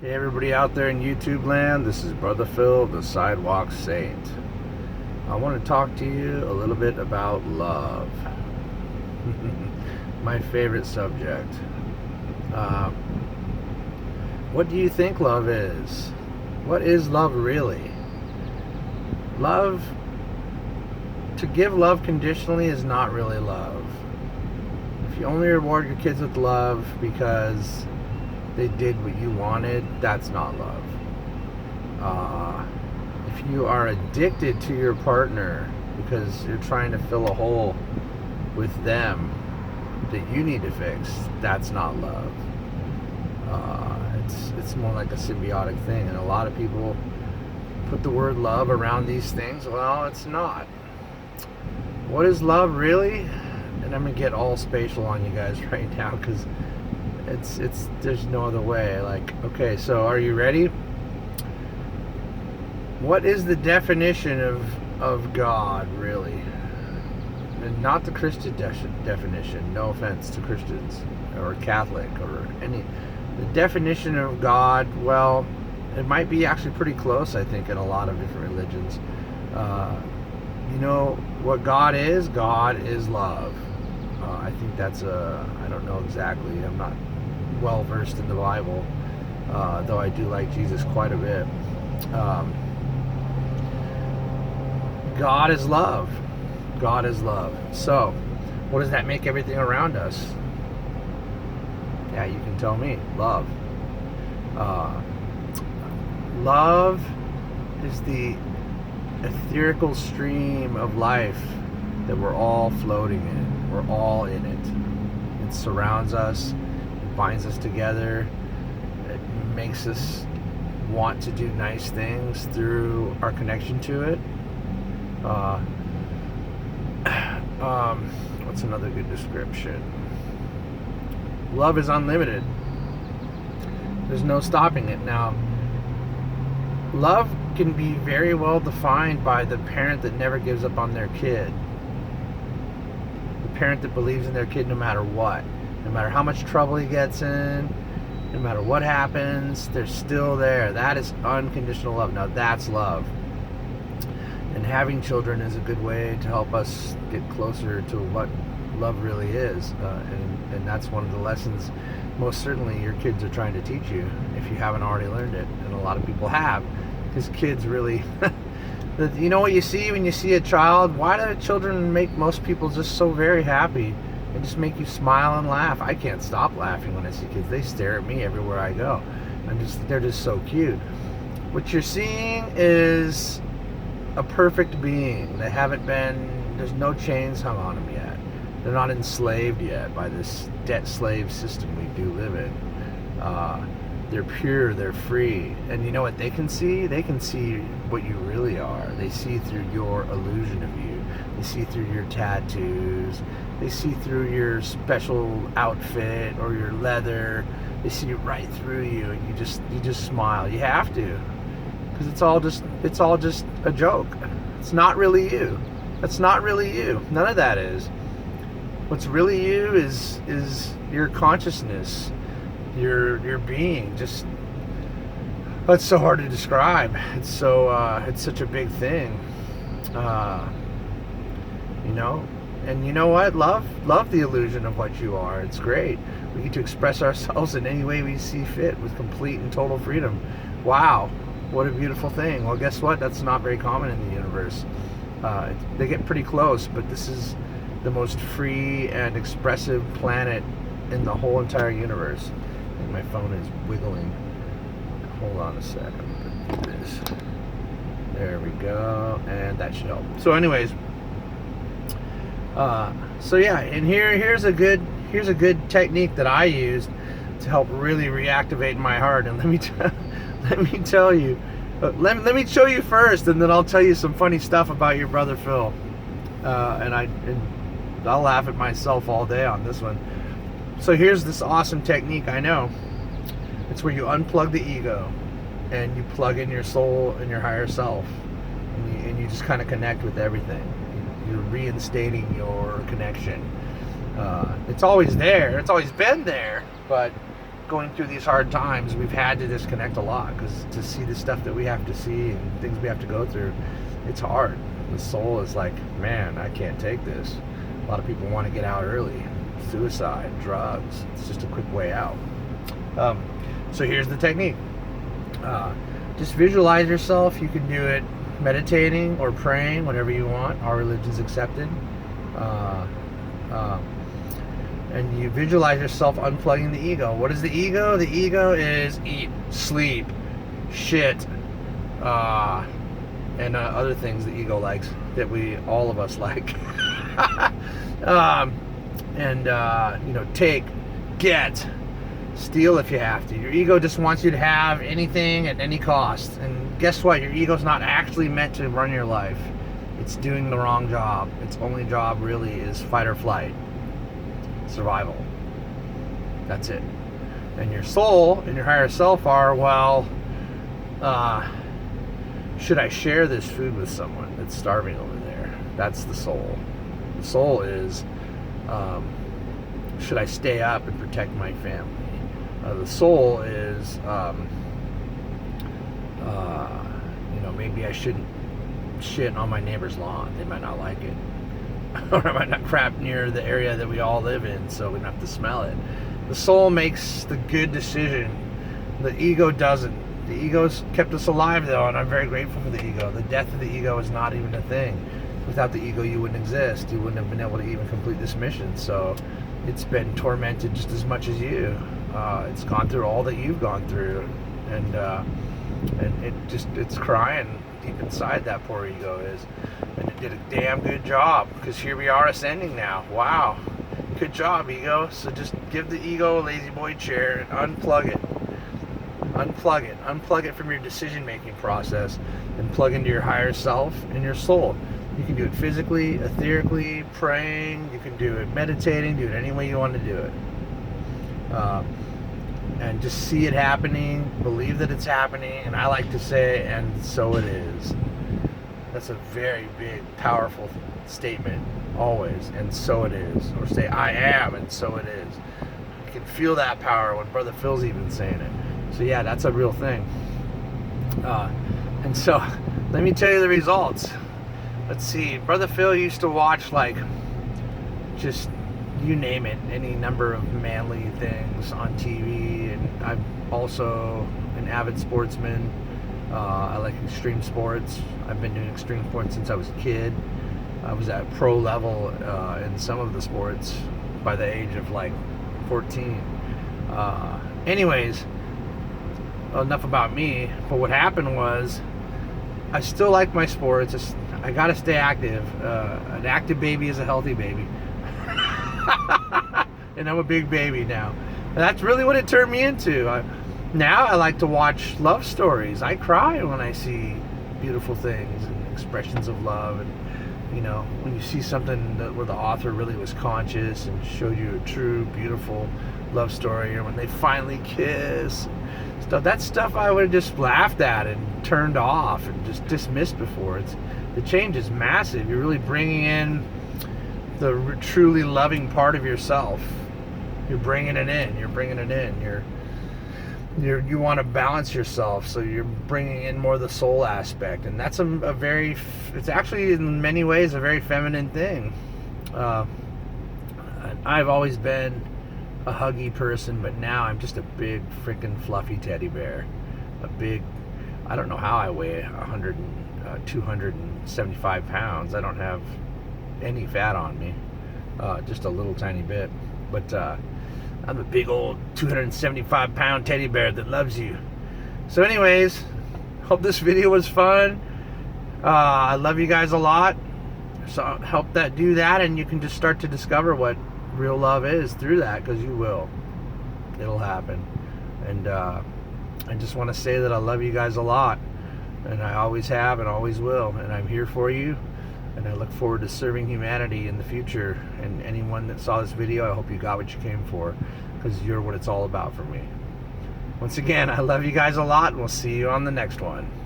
Hey everybody out there in YouTube land, this is Brother Phil, the Sidewalk Saint. I want to talk to you a little bit about love. My favorite subject. What do you think love is? What is love really? Love, to give love conditionally is not really love. If you only reward your kids with love because they did what you wanted, that's not love. If you are addicted to your partner because you're trying to fill a hole with them that you need to fix, that's not love. It's more like a symbiotic thing, and a lot of people put the word love around these things. Well, it's not. What is love really? And I'm gonna get all spatial on you guys right now because it's there's no other way. Like, okay, so are you ready? What is the definition of God really? And not the Christian definition. No offense to Christians or Catholic or any. The definition of God, well, it might be actually pretty close, I think, in a lot of different religions. You know what God is? God is love. I think that's I don't know exactly. I'm not well versed in the Bible, though I do like Jesus quite a bit. God is love. God is love. So, what does that make everything around us? Yeah, you can tell me. Love. Love is the etherical stream of life that we're all floating in. We're all in it. It surrounds us. It binds us together. It makes us want to do nice things through our connection to it. What's another good description? Love is unlimited. There's no stopping it. Now, love can be very well defined by the parent that never gives up on their kid. The parent that believes in their kid no matter what. No matter how much trouble he gets in, no matter what happens, they're still there. That is unconditional love. Now, that's love. And having children is a good way to help us get closer to what love really is. And that's one of the lessons most certainly your kids are trying to teach you if you haven't already learned it. And a lot of people have. Because kids really... You know what you see when you see a child? Why do children make most people just so very happy? They just make you smile and laugh. I can't stop laughing when I see kids. They stare at me everywhere I go. They're just so cute. What you're seeing is a perfect being. There's no chains hung on them yet. They're not enslaved yet by this debt slave system we do live in. They're pure, they're free. And you know what they can see? They can see what you really are. They see through your illusion of you. They see through your tattoos. They see through your special outfit or your leather. They see right through you, and you just smile. You have to. Because it's all just a joke. It's not really you. That's not really you. None of that is. What's really you is your consciousness, your being. Just, that's so hard to describe. It's such a big thing. You know, and you know what? Love the illusion of what you are. It's great. We get to express ourselves in any way we see fit with complete and total freedom. Wow. What a beautiful thing. Well, guess what? That's not very common in the universe. They get pretty close, but this is the most free and expressive planet in the whole entire universe. And my phone is wiggling. Hold on a second. Do this. There we go. And that should help. So anyways, so yeah, and here's a good technique that I used to help really reactivate my heart. And let me tell you, let me show you first, and then I'll tell you some funny stuff about your brother Phil. And I'll laugh at myself all day on this one. So here's this awesome technique I know. It's where you unplug the ego, and you plug in your soul and your higher self, and you just kind of connect with everything. You're reinstating your connection. It's always there. It's always been there, but going through these hard times, we've had to disconnect a lot, because to see the stuff that we have to see and things we have to go through, it's hard. The soul is like, man, I can't take this. A lot of people want to get out early. Suicide, drugs, it's just a quick way out. So here's the technique. Just visualize yourself. You can do it meditating or praying, whatever you want. Our religion's accepted. And you visualize yourself unplugging the ego. What is the ego? The ego is eat, sleep, shit, and other things the ego likes that all of us like. Take, get, steal if you have to. Your ego just wants you to have anything at any cost. And guess what? Your ego's not actually meant to run your life. It's doing the wrong job. Its only job really is fight or flight. Survival. That's it. And your soul and your higher self are, well, should I share this food with someone that's starving over there? That's the soul. The soul is, should I stay up and protect my family? The soul is, maybe I shouldn't shit on my neighbor's lawn. They might not like it. Or I might not crap near the area that we all live in, so we don't have to smell it. The soul makes the good decision. The ego doesn't. The ego's kept us alive, though, and I'm very grateful for the ego. The death of the ego is not even a thing. Without the ego, you wouldn't exist. You wouldn't have been able to even complete this mission. So it's been tormented just as much as you. It's gone through all that you've gone through, and it's crying deep inside, that poor ego is. And it did a damn good job, because here we are ascending now. Wow, good job, ego. So just give the ego a lazy boy chair and unplug it. Unplug it from your decision-making process and plug into your higher self and your soul. You can do it physically, etherically, praying. You can do it meditating. Do it any way you want to do it. And just see it happening. Believe that it's happening. And I like to say, and so it is. That's a very big, powerful statement, always. And so it is. Or say, I am, and so it is. You can feel that power when Brother Phil's even saying it. So yeah, that's a real thing. And so, let me tell you the results. Let's see, Brother Phil used to watch, like, just, you name it, any number of manly things on TV. And I'm also an avid sportsman. I like extreme sports. I've been doing extreme sports since I was a kid. I was at pro level in some of the sports by the age of, like, 14. Anyways, enough about me. But what happened was, I still like my sports. I gotta stay active. An active baby is a healthy baby. And I'm a big baby now. And that's really what it turned me into. Now I like to watch love stories. I cry when I see beautiful things and expressions of love. And, when you see something where the author really was conscious and showed you a true, beautiful love story, or when they finally kiss. That stuff I would have just laughed at and turned off and just dismissed before. The change is massive. You're really bringing in the truly loving part of yourself. You're bringing it in. You want to balance yourself, so you're bringing in more of the soul aspect, and that's it's actually in many ways a very feminine thing. I've always been a huggy person, but now I'm just a big freaking fluffy teddy bear. I don't know how I weigh 275 pounds. I don't have any fat on me, just a little tiny bit, but I'm a big old 275 pound teddy bear that loves you. So anyways, hope this video was fun. I love you guys a lot, so help do that, and you can just start to discover what real love is through that, because you will. It'll happen. And I just want to say that I love you guys a lot, and I always have and always will, and I'm here for you, and I look forward to serving humanity in the future. And anyone that saw this video, I hope you got what you came for, because you're what it's all about for me. Once again, I love you guys a lot, and we'll see you on the next one.